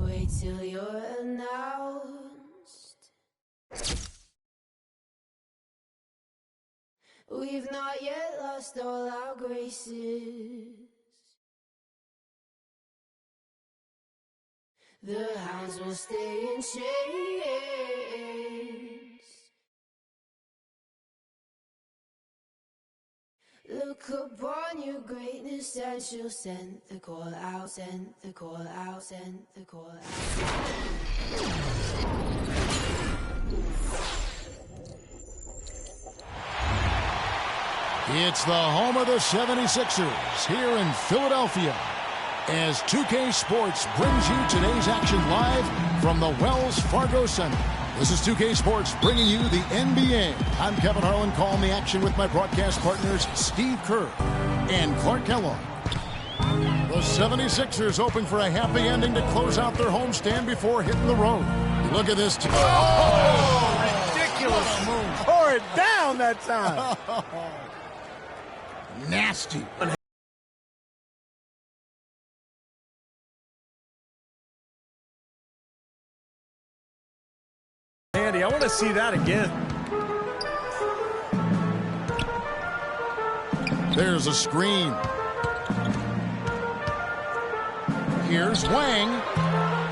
Wait till you're announced. We've not yet lost all our graces. The hounds will stay in chains. Look upon your greatness and she'll send the call out, send the call out, send the call out. It's the home of the 76ers here in Philadelphia as 2K Sports brings you today's action live from the Wells Fargo Center. This is 2K Sports bringing you the NBA. I'm Kevin Harlan, calling the action with my broadcast partners Steve Kerr and Clark Kellogg. The 76ers hoping for a happy ending to close out their homestand before hitting the road. Look at this. Ridiculous move. Tore it down that time. Nasty. Andy, I want to see that again. There's a screen. Here's Wang.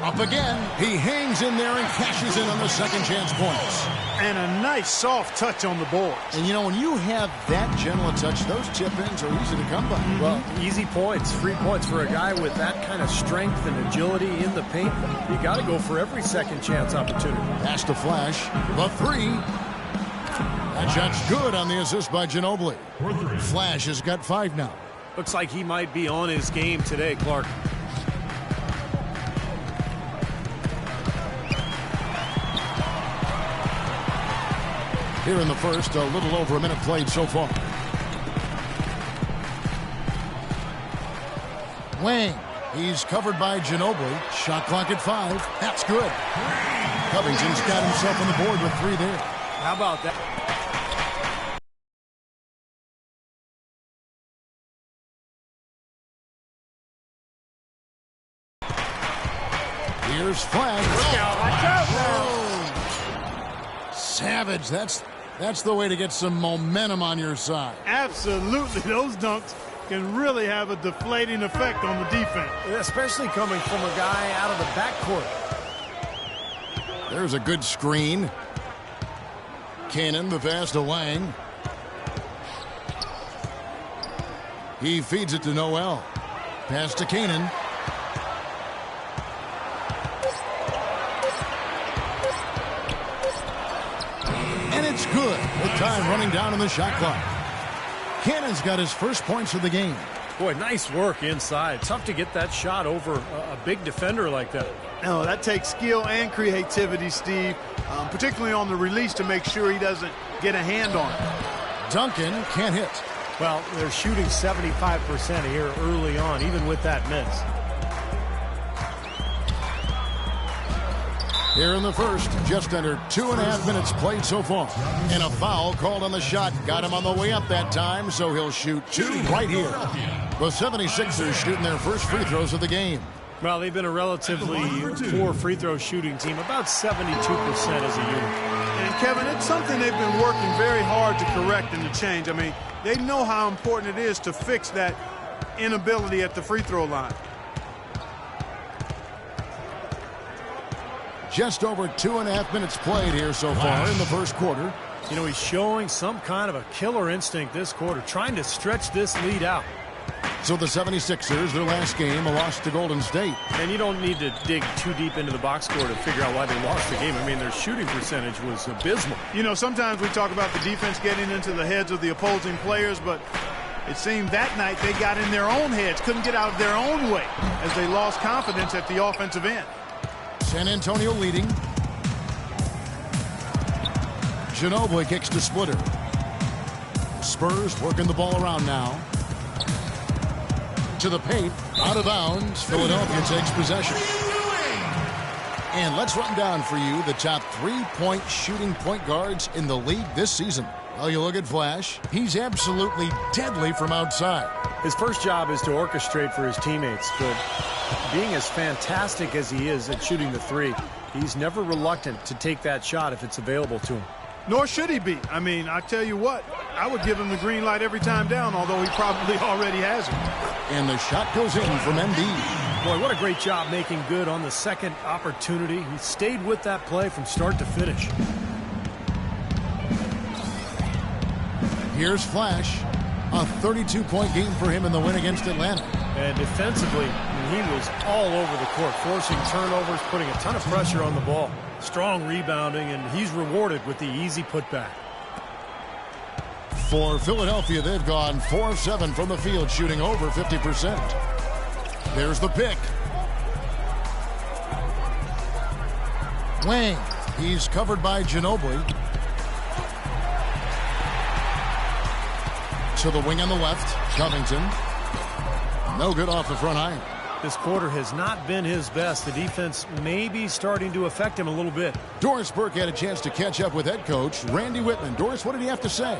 Up again. He hangs in there and cashes in on the second chance points. And a nice soft touch on the boards. And you know, when you have that gentle a touch, those tip-ins are easy to come by. Well, easy points, free points for a guy with that kind of strength and agility in the paint. You got to go for every second chance opportunity. Pass to Flash. The three. That shot's good on the assist by Ginobili. Flash has got 5 now. Looks like he might be on his game today, Clark. Here in the first, a little over a minute played so far. Wang, he's covered by Ginobili. Shot clock at 5. That's good. Covington's got himself on the board with 3 there. How about that? Here's Flash. Look out, watch out now. Savage, that's the way to get some momentum on your side. Absolutely. Those dunks can really have a deflating effect on the defense. Especially coming from a guy out of the backcourt. There's a good screen. Cannon, the pass to Wang. He feeds it to Noel. Pass to Cannon. It's good with time running down on the shot clock. Cannon's got his first points of the game. Boy, nice work inside. Tough to get that shot over a big defender like that. No, that takes skill and creativity, Steve, particularly on the release to make sure he doesn't get a hand on it. Duncan can't hit. Well, they're shooting 75% here early on, even with that miss. Here in the first, just under 2.5 minutes played so far. And a foul called on the shot. Got him on the way up that time, so he'll shoot 2 right here. The 76ers shooting their first free throws of the game. Well, they've been a relatively poor free throw shooting team, about 72% as a unit. And, Kevin, it's something they've been working very hard to correct and to change. I mean, they know how important it is to fix that inability at the free throw line. Just over 2.5 minutes played here so far in the first quarter. You know, he's showing some kind of a killer instinct this quarter, trying to stretch this lead out. So the 76ers, their last game, a loss to Golden State. And you don't need to dig too deep into the box score to figure out why they lost the game. I mean, their shooting percentage was abysmal. You know, sometimes we talk about the defense getting into the heads of the opposing players, but it seemed that night they got in their own heads, couldn't get out of their own way as they lost confidence at the offensive end. San Antonio leading. Ginobili kicks to Splitter. Spurs working the ball around now. To the paint, out of bounds. Philadelphia takes possession. And let's run down for you the top 3-point shooting point guards in the league this season. Well, you look at Flash. He's absolutely deadly from outside. His first job is to orchestrate for his teammates, but being as fantastic as he is at shooting the three, he's never reluctant to take that shot if it's available to him. Nor should he be. I mean, I tell you what, I would give him the green light every time down, although he probably already has it. And the shot goes in from Embiid. Boy, what a great job making good on the second opportunity. He stayed with that play from start to finish. Here's Flash. A 32-point game for him in the win against Atlanta. And defensively, he was all over the court, forcing turnovers, putting a ton of pressure on the ball. Strong rebounding, and he's rewarded with the easy putback. For Philadelphia, they've gone 4 of 7 from the field, shooting over 50%. There's the pick. Wang. He's covered by Ginobili. To the wing on the left, Covington. No good off the front iron. This quarter has not been his best. The defense may be starting to affect him a little bit. Doris Burke had a chance to catch up with head coach Randy Whitman. Doris, what did he have to say?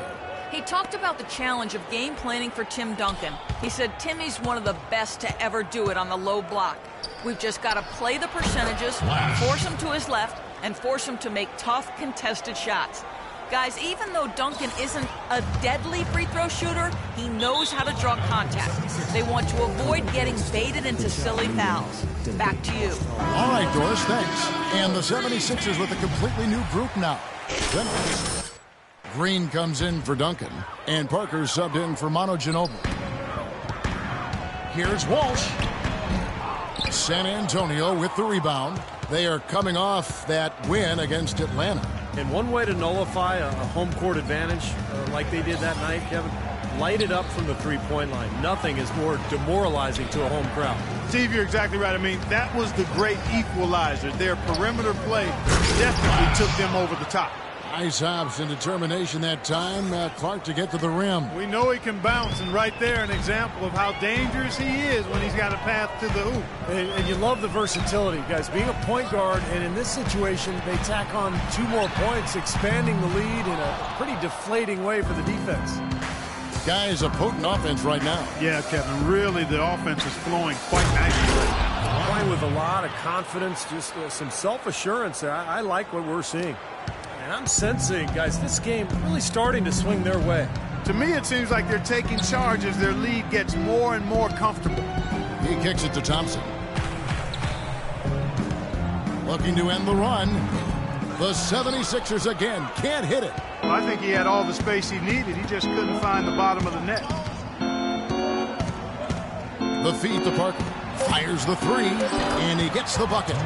He talked about the challenge of game planning for Tim Duncan. He said Timmy's one of the best to ever do it on the low block. We've just got to play the percentages, force him to his left, and force him to make tough, contested shots. Guys, even though Duncan isn't a deadly free throw shooter, he knows how to draw contact. They want to avoid getting baited into silly fouls. Back to you. All right, Doris, thanks. And the 76ers with a completely new group now. Green comes in for Duncan, and Parker subbed in for Manu Ginobili. Here's Walsh. San Antonio with the rebound. They are coming off that win against Atlanta. And one way to nullify a home court advantage like they did that night, Kevin, light it up from the three-point line. Nothing is more demoralizing to a home crowd. Steve, you're exactly right. I mean, that was the great equalizer. Their perimeter play definitely took them over the top. Nice hops and determination that time. Clark to get to the rim. We know he can bounce, and right there an example of how dangerous he is when he's got a path to the hoop. And you love the versatility, guys. Being a point guard, and in this situation, they tack on 2 more points, expanding the lead in a pretty deflating way for the defense. Guys, a potent offense right now. Yeah, Kevin, really the offense is flowing quite nicely right now. Playing with a lot of confidence, just some self-assurance. I like what we're seeing. And I'm sensing, guys, this game really starting to swing their way. To me, it seems like they're taking charge as their lead gets more and more comfortable. He kicks it to Thompson. Looking to end the run. The 76ers again can't hit it. Well, I think he had all the space he needed. He just couldn't find the bottom of the net. The feed to Parker. Fires the three, and he gets the bucket.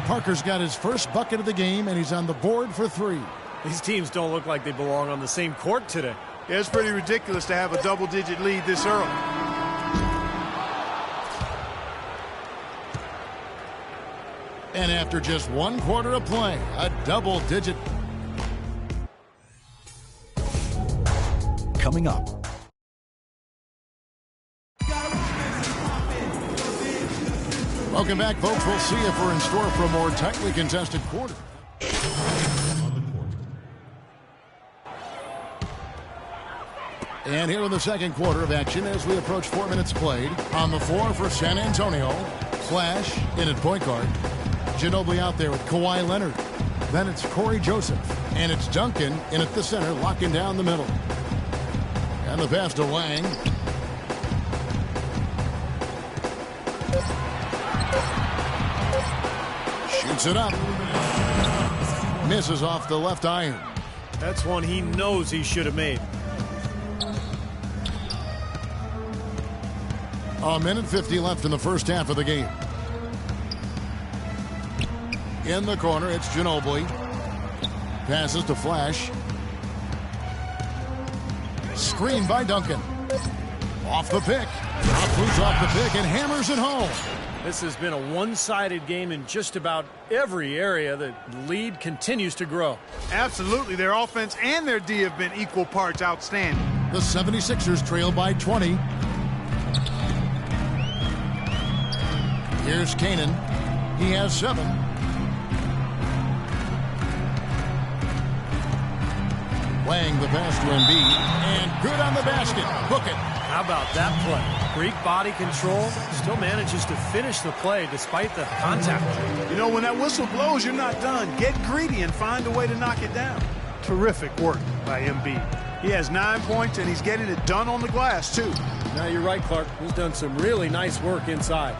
Parker's got his first bucket of the game, and he's on the board for 3. These teams don't look like they belong on the same court today. Yeah, it's pretty ridiculous to have a double-digit lead this early. And after just 1 quarter of play, a double-digit. Coming up. Welcome back, folks. We'll see if we're in store for a more tightly contested quarter. And here in the second quarter of action as we approach 4 minutes played. On the floor for San Antonio, Flash in at point guard. Ginobili out there with Kawhi Leonard. Then it's Corey Joseph. And it's Duncan in at the center, locking down the middle. And the pass to Wang. Shoots it up. Misses off the left iron. That's one he knows he should have made. A minute 50 left in the first half of the game. In the corner, it's Ginobili. Passes to Flash. Screen by Duncan. Off the pick. Moves off the pick and hammers it home. This has been a one-sided game in just about every area. The lead continues to grow. Absolutely. Their offense and their D have been equal parts outstanding. The 76ers trail by 20. Here's Kanan. He has 7. Wang the pass to Embiid. And good on the basket. Book it. How about that play? Greek body control. Still manages to finish the play despite the contact. You know, when that whistle blows, you're not done. Get greedy and find a way to knock it down. Terrific work by Embiid. He has 9 points, and he's getting it done on the glass, too. Now, you're right, Clark. He's done some really nice work inside.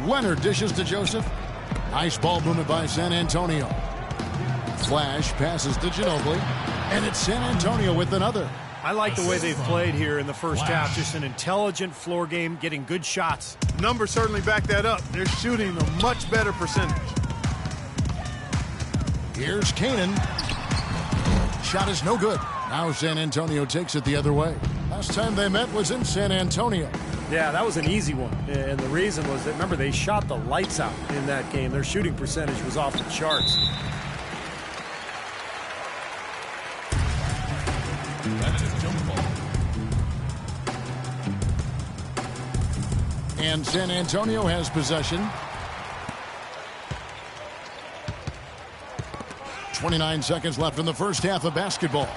Leonard dishes to Joseph. Nice ball movement by San Antonio. Flash passes to Ginobili. And it's San Antonio with another. I like the way they've played here in the first half. Just an intelligent floor game, getting good shots. Numbers certainly back that up. They're shooting a much better percentage. Here's Kanan. Shot is no good. Now San Antonio takes it the other way. Last time they met was in San Antonio. Yeah, that was an easy one. And the reason was that, remember, they shot the lights out in that game. Their shooting percentage was off the charts. That's a jump ball. And San Antonio has possession. 29 seconds left in the first half of basketball.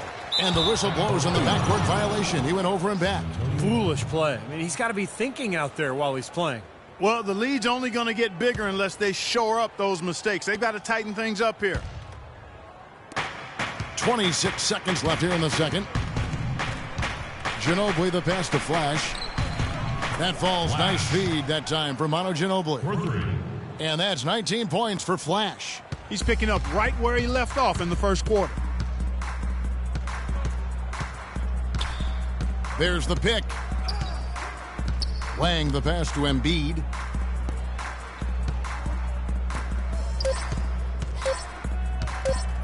And the whistle blows on the backcourt violation. He went over and back. Foolish play. I mean, he's got to be thinking out there while he's playing. Well, the lead's only going to get bigger unless they shore up those mistakes. They've got to tighten things up here. 26 seconds left here in the second. Ginobili the pass to Flash. That falls. Nice feed that time for Manu Ginobili. And that's 19 points for Flash. He's picking up right where he left off in the first quarter. There's the pick. Wang the pass to Embiid.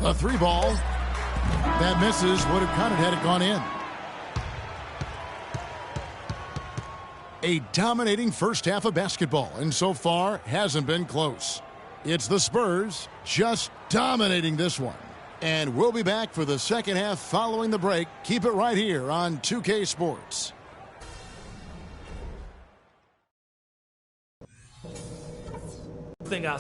A 3-ball. That misses. Would have counted had it gone in. A dominating first half of basketball, and so far hasn't been close. It's the Spurs just dominating this one. And we'll be back for the second half following the break. Keep it right here on 2K Sports. Thing I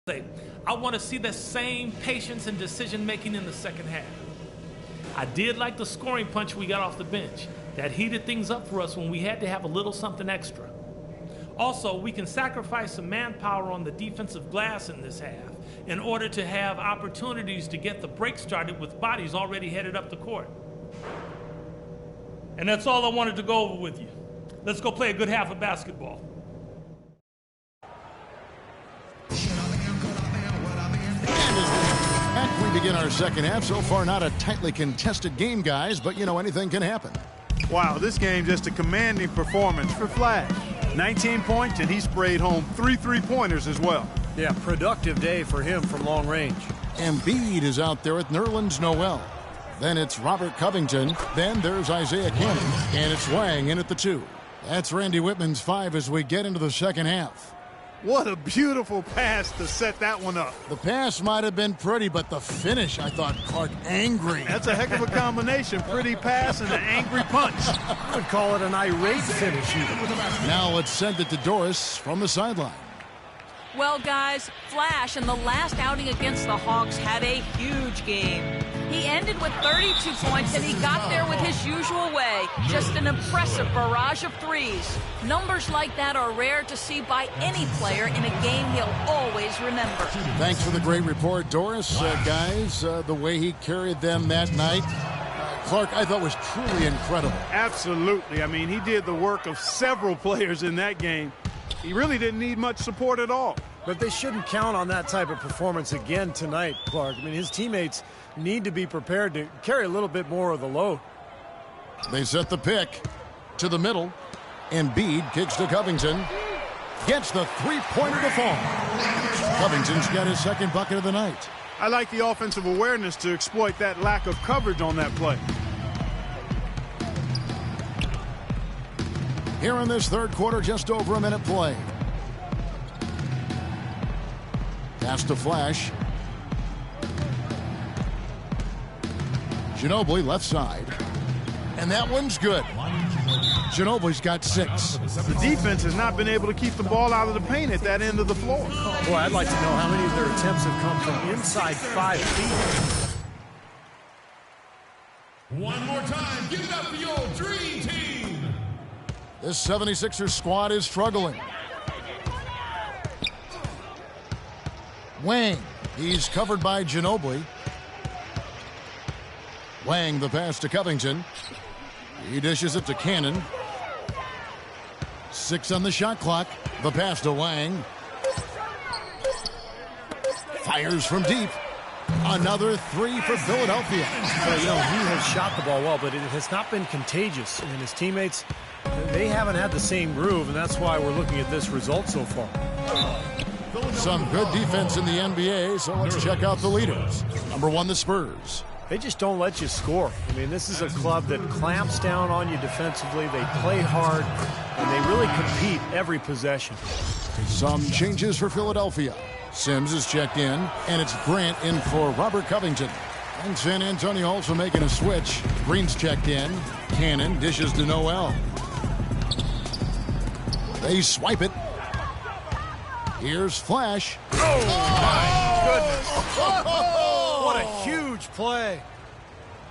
say, I want to see the same patience and decision making in the second half. I did like the scoring punch we got off the bench. That heated things up for us when we had to have a little something extra. Also, we can sacrifice some manpower on the defensive glass in this half in order to have opportunities to get the break started with bodies already headed up the court. And that's all I wanted to go over with you. Let's go play a good half of basketball. And we begin our second half. So far, not a tightly contested game, guys, but, you know, anything can happen. Wow, this game just a commanding performance for Flash. 19 points, and he sprayed home 3 3-pointers as well. Yeah, productive day for him from long range. Embiid is out there with Nerlens Noel. Then it's Robert Covington. Then there's Isaiah Cannon. And it's Wang in at the 2. That's Randy Whitman's 5 as we get into the second half. What a beautiful pass to set that one up. The pass might have been pretty, but the finish, I thought, Clark, angry. That's a heck of a combination. Pretty pass and an angry punch. I would call it an irate finish even. Now let's send it to Doris from the sideline. Well, guys, Flash in the last outing against the Hawks had a huge game. He ended with 32 points, and he got there with his usual way. Just an impressive barrage of threes. Numbers like that are rare to see by any player in a game he'll always remember. Thanks for the great report, Doris. Guys, the way he carried them that night, Clark, I thought was truly incredible. Absolutely. I mean, he did the work of several players in that game. He really didn't need much support at all. But they shouldn't count on that type of performance again tonight, Clark. I mean, his teammates need to be prepared to carry a little bit more of the load. They set the pick to the middle. Embiid kicks to Covington. Gets the three-pointer to fall. Covington's got his second bucket of the night. I like the offensive awareness to exploit that lack of coverage on that play. Here in this third quarter, just over a minute play. Pass to Flash. Ginobili left side. And that one's good. Ginobili's got 6. The defense has not been able to keep the ball out of the paint at that end of the floor. Boy, I'd like to know how many of their attempts have come from inside 5 feet. One more time, give it up for your dream team. This 76ers squad is struggling. Wang, he's covered by Ginobili. Wang, the pass to Covington. He dishes it to Cannon. 6 on the shot clock. The pass to Wang. Fires from deep. Another 3 for Philadelphia. Well, you know, he has shot the ball well, but it has not been contagious. And his teammates, they haven't had the same groove, and that's why we're looking at this result so far. Some good defense in the NBA, so let's check out the leaders. Number 1, the Spurs. They just don't let you score. I mean, this is a club that clamps down on you defensively. They play hard, and they really compete every possession. Some changes for Philadelphia. Sims is checked in, and it's Grant in for Robert Covington. And San Antonio also making a switch. Green's checked in. Cannon dishes to Noel. They swipe it. Here's Flash. Oh, my goodness. What a huge play.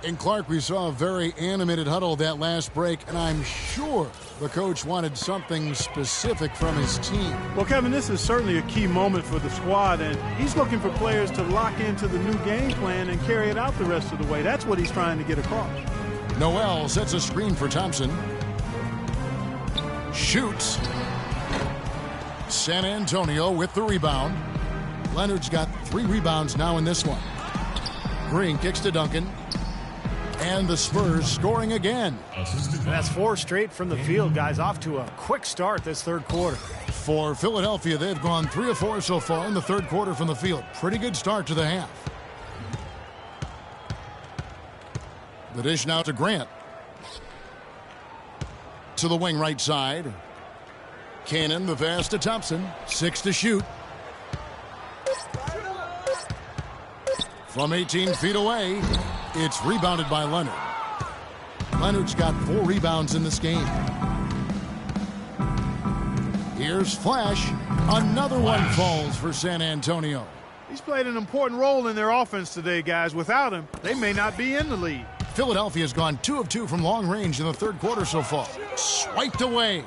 And Clark, we saw a very animated huddle that last break, and I'm sure the coach wanted something specific from his team. Well, Kevin, this is certainly a key moment for the squad, and he's looking for players to lock into the new game plan and carry it out the rest of the way. That's what he's trying to get across. Noel sets a screen for Thompson. Shoots. San Antonio with the rebound. Leonard's got 3 rebounds now in this one. Green kicks to Duncan. And the Spurs scoring again. That's 4 straight from the field, guys. Off to a quick start this third quarter. For Philadelphia, they've gone 3 of 4 so far in the third quarter from the field. Pretty good start to the half. The dish now to Grant. To the wing right side. Cannon, the pass to Thompson. 6 to shoot. From 18 feet away, it's rebounded by Leonard. Leonard's got 4 rebounds in this game. Here's Flash. Another one falls for San Antonio. He's played an important role in their offense today, guys. Without him, they may not be in the lead. Philadelphia's gone 2 of 2 from long range in the third quarter so far. Swiped away.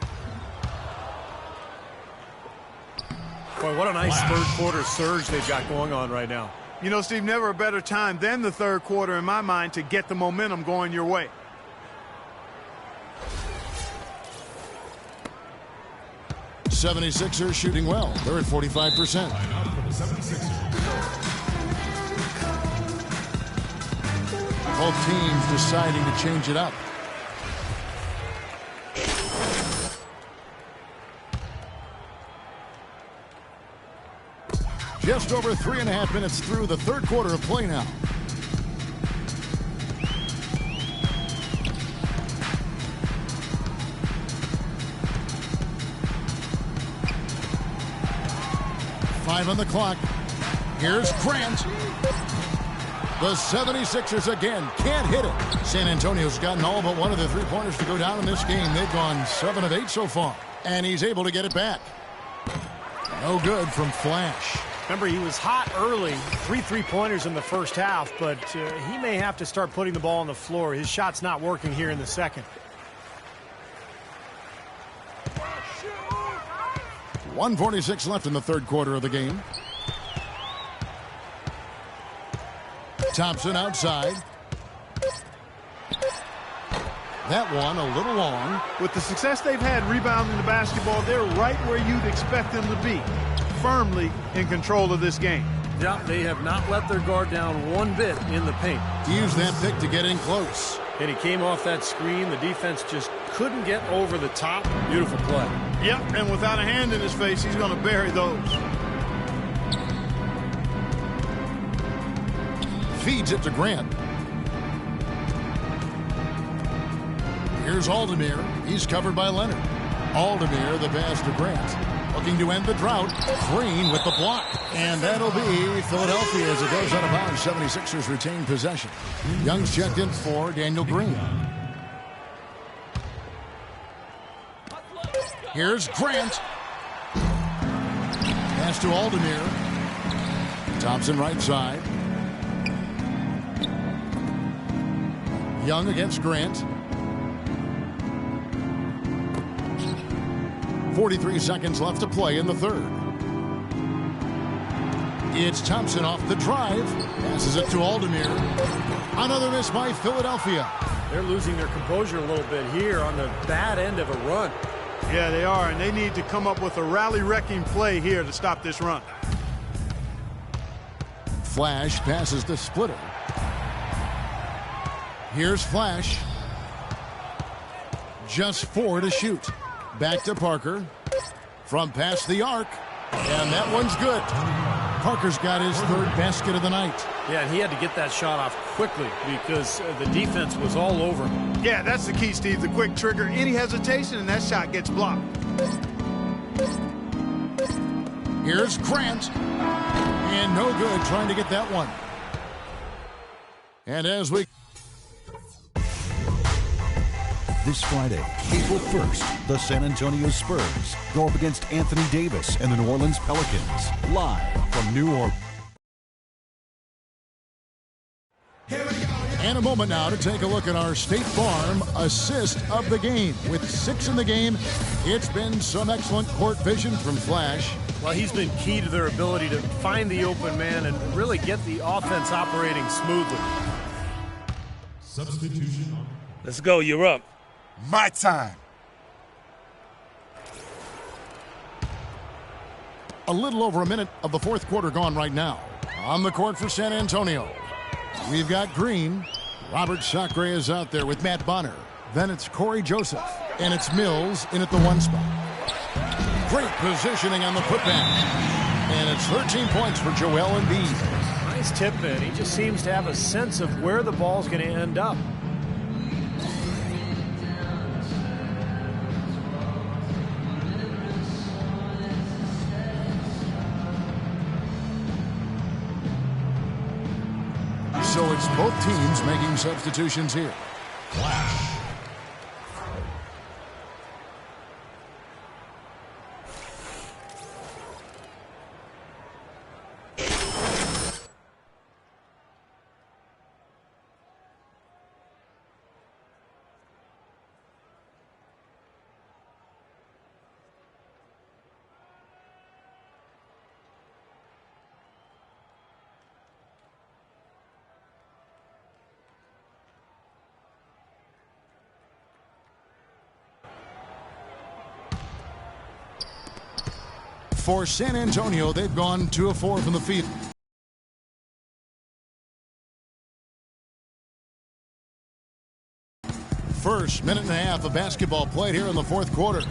Boy, what a nice third quarter surge they've got going on right now. You know, Steve, never a better time than the third quarter in my mind to get the momentum going your way. '76ers shooting well. They're at 45%. Both teams deciding to change it up. Just over 3.5 minutes through the third quarter of play now. 5 on the clock. Here's Grant. The 76ers again can't hit it. San Antonio's gotten all but one of the three-pointers to go down in this game. They've gone 7 of 8 so far. And he's able to get it back. No good from Flash. Remember, he was hot early. 3 3-pointers in the first half, but he may have to start putting the ball on the floor. His shot's not working here in the second. 1:46 left in the third quarter of the game. Thompson outside. That one a little long. With the success they've had rebounding the basketball, they're right where you'd expect them to be, firmly in control of this game. Yeah, they have not let their guard down one bit in the paint. He used that pick to get in close. And he came off that screen. The defense just couldn't get over the top. Beautiful play. Yep, and without a hand in his face, he's going to bury those. Feeds it to Grant. Here's Aldemir. He's covered by Leonard. Aldemir, the pass to Grant. Looking to end the drought. Green with the block. And that'll be Philadelphia as it goes out of bounds. 76ers retain possession. Young's checked in for Daniel Green. Here's Grant. Pass to Aldemir. Thompson right side. Young against Grant. 43 seconds left to play in the third. It's Thompson off the drive. Passes it to Aldemir. Another miss by Philadelphia. They're losing their composure a little bit here on the bad end of a run. Yeah, they are, and they need to come up with a rally-wrecking play here to stop this run. Flash passes the splitter. Here's Flash. Just 4 to shoot. Back to Parker. From past the arc. And that one's good. Parker's got his third basket of the night. Yeah, and he had to get that shot off quickly because the defense was all over him. Yeah, that's the key, Steve. The quick trigger. Any hesitation, and that shot gets blocked. Here's Grant. And no good trying to get that one. And as we... This Friday, April 1st, the San Antonio Spurs go up against Anthony Davis and the New Orleans Pelicans, live from New Orleans. And a moment now to take a look at our State Farm assist of the game. With 6 in the game, it's been some excellent court vision from Flash. Well, he's been key to their ability to find the open man and really get the offense operating smoothly. Substitution on. Let's go. You're up. My time. A little over a minute of the fourth quarter gone right now. On the court for San Antonio, we've got Green. Robert Sacre is out there with Matt Bonner. Then it's Corey Joseph. And it's Mills in at the 1 spot. Great positioning on the putback. And it's 13 points for Joel Embiid. Nice tip in. He just seems to have a sense of where the ball's going to end up. So it's both teams making substitutions here. Flash. For San Antonio, they've gone 2 of 4 from the field. First minute and a half of basketball played here in the fourth quarter.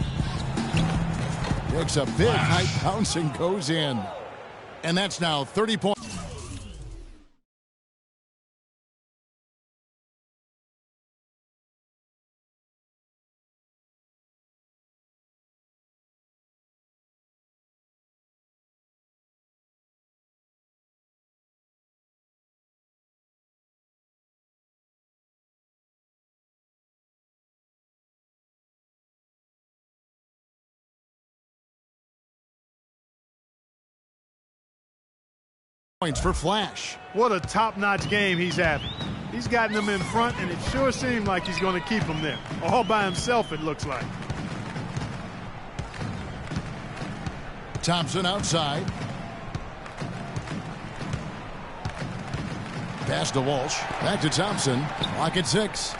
Takes a big high bounce and goes in. And that's now 30 points. Points for Flash. What a top-notch game he's having. He's gotten them in front, and it sure seemed like he's going to keep them there. All by himself, it looks like. Thompson outside. Pass to Walsh. Back to Thompson. Lock at 6.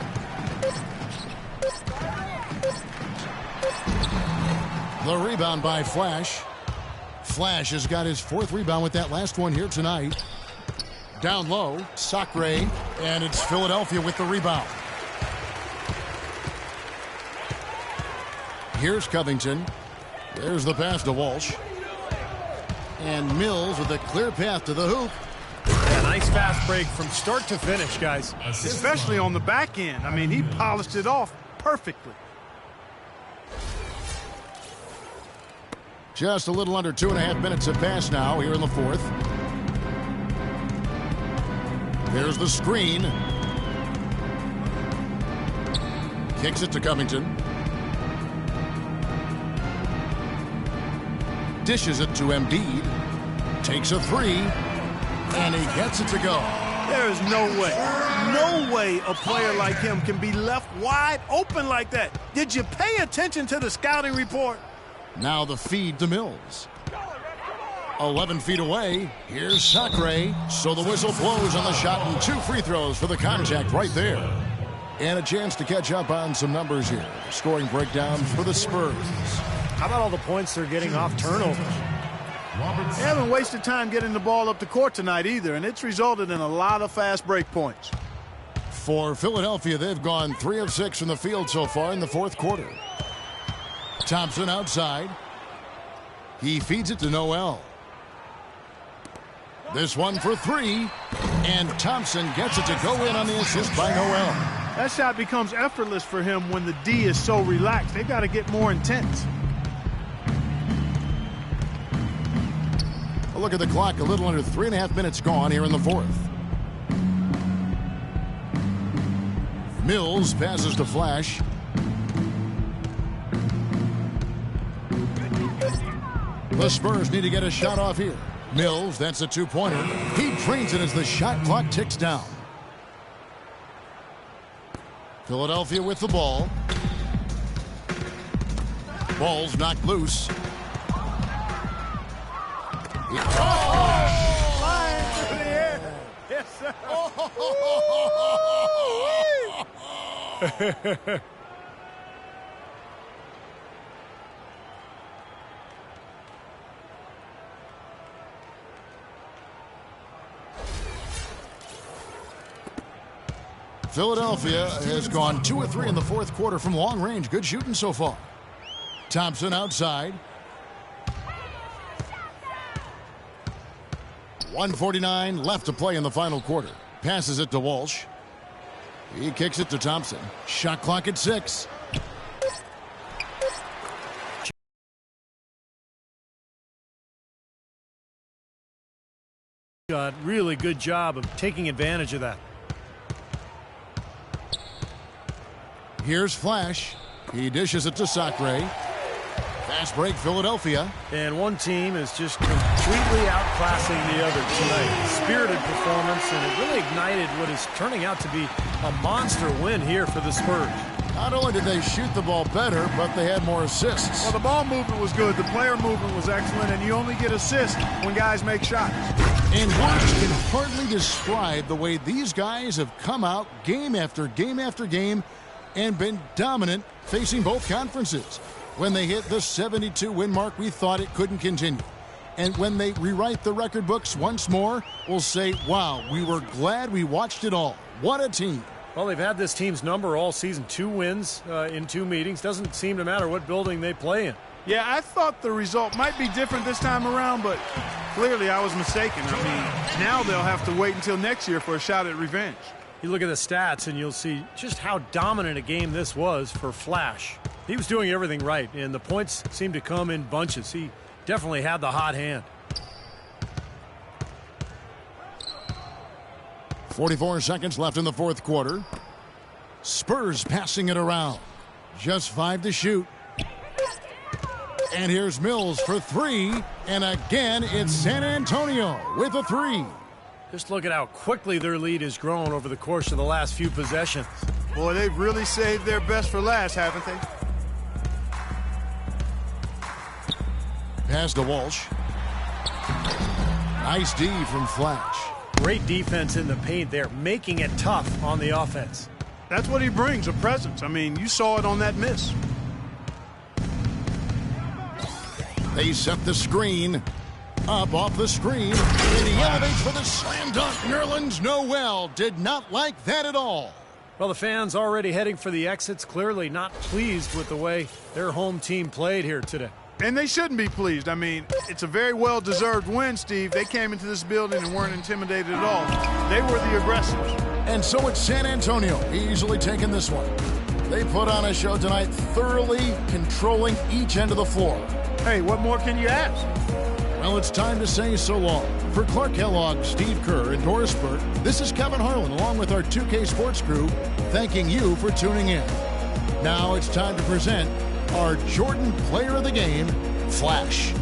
The rebound by Flash. Flash has got his 4th rebound with that last one here tonight. Down low, Sacre, and it's Philadelphia with the rebound. Here's Covington. There's the pass to Walsh. And Mills with a clear path to the hoop. Yeah, nice fast break from start to finish, guys. Especially on the back end. I mean, he polished it off perfectly. Just a little under 2.5 minutes have passed now here in the 4th. There's the screen. Kicks it to Covington. Dishes it to Embiid. Takes a 3. And he gets it to go. There is no way a player like him can be left wide open like that. Did you pay attention to the scouting report? Now the feed to Mills. 11 feet away. Here's Sacre. So the whistle blows on the shot and 2 free throws for the contact right there. And a chance to catch up on some numbers here. Scoring breakdown for the Spurs. How about all the points they're getting off turnovers? They haven't wasted time getting the ball up the court tonight either, and it's resulted in a lot of fast break points. For Philadelphia, they've gone 3 of 6 from the field so far in the 4th quarter. Thompson outside. He feeds it to Noel. This one for 3. And Thompson gets it to go in on the assist by Noel. That shot becomes effortless for him when the D is so relaxed. They've got to get more intense. A look at the clock. A little under 3.5 minutes gone here in the 4th. Mills passes to Flash. The Spurs need to get a shot off here. Mills, that's a 2-pointer. He drains it as the shot clock ticks down. Philadelphia with the ball. Ball's knocked loose. Flying through the air. Yes, sir. Philadelphia has gone 2 of 3 in the 4th quarter from long range. Good shooting so far. Thompson outside. 1:49 left to play in the final quarter. Passes it to Walsh. He kicks it to Thompson. Shot clock at 6. Really good job of taking advantage of that. Here's Flash. He dishes it to Sacre. Fast break, Philadelphia. And one team is just completely outclassing the other tonight. Spirited performance, and it really ignited what is turning out to be a monster win here for the Spurs. Not only did they shoot the ball better, but they had more assists. Well, the ball movement was good. The player movement was excellent, and you only get assists when guys make shots. And words can hardly describe the way these guys have come out game after game after game and been dominant facing both conferences. When they hit the 72-win mark, we thought it couldn't continue. And when they rewrite the record books once more, we'll say, wow, we were glad we watched it all. What a team. Well, they've had this team's number all season. 2 wins in 2 meetings. Doesn't seem to matter what building they play in. Yeah, I thought the result might be different this time around, but clearly I was mistaken. I mean, now they'll have to wait until next year for a shot at revenge. You look at the stats and you'll see just how dominant a game this was for Flash. He was doing everything right, and the points seemed to come in bunches. He definitely had the hot hand. 44 seconds left in the 4th quarter. Spurs passing it around. Just 5 to shoot. And here's Mills for three. And again, it's San Antonio with a three. Just look at how quickly their lead has grown over the course of the last few possessions. Boy, they've really saved their best for last, haven't they? Pass to Walsh. Nice D from Flash. Great defense in the paint there, making it tough on the offense. That's what he brings, a presence. I mean, you saw it on that miss. They set the screen. Up off the screen. And he elevates for the slam dunk. Nerlens Noel did not like that at all. Well, the fans already heading for the exits, clearly not pleased with the way their home team played here today. And they shouldn't be pleased. I mean, it's a very well-deserved win, Steve. They came into this building and weren't intimidated at all. They were the aggressors. And so it's San Antonio easily taking this one. They put on a show tonight, thoroughly controlling each end of the floor. Hey, what more can you ask? Well, it's time to say so long. For Clark Kellogg, Steve Kerr, and Doris Burke, this is Kevin Harlan along with our 2K Sports crew, thanking you for tuning in. Now it's time to present our Jordan Player of the Game, Flash.